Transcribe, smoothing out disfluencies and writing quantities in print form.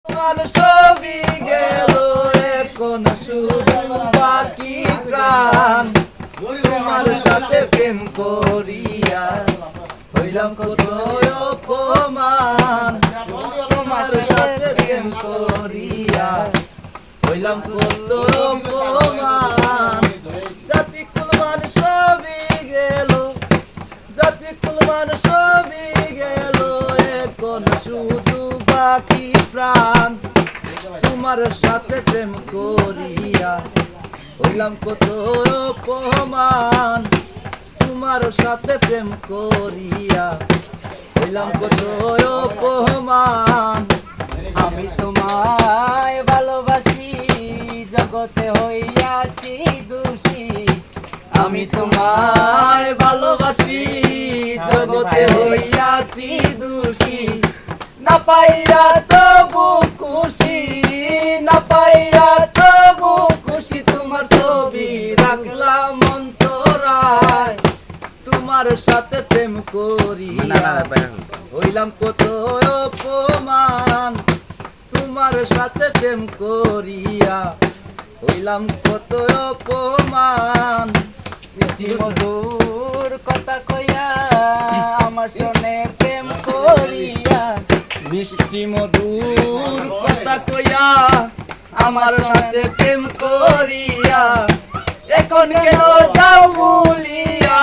তোমার ছবি গেল এখন শুধু বাকি প্রাণ, তোমার সাথে প্রেম করিয়া হইলাম কত অপমান, তোমার সাথে প্রেম করিয়া হইলাম কত অপমান। জাতি কুলমান সবই গেল, জাতি কুলমান সবই গেল এখন শুধু বাকি প্রাণ, তোমার সাথে প্রেম করিয়া হইলাম কত অপমান, তোমার সাথে প্রেম করিয়া হইলাম কত অপমান। আমি তোমায় ভালোবাসি জগতে হইয়াছি দোষী, আমি তোমায় ভালোবাসি জগতে হইয়াছি দোষী, না পাইয়া তবু খুশি, না পাইয়া তবু খুশি, তোমার ছবি রাখলাম অন্তরায়, তোমার সাথে প্রেম করিয়া হইলাম কত অপমান, তোমার সাথে প্রেম করিয়া হইলাম কত অপমান। মিষ্টি মধুর কথা কইয়া আমার সনে প্রেম করিয়া, মিষ্টি মধুর কথা কইয়া আমার সাথে প্রেম করিয়া এখন কেন যাও বলিয়া,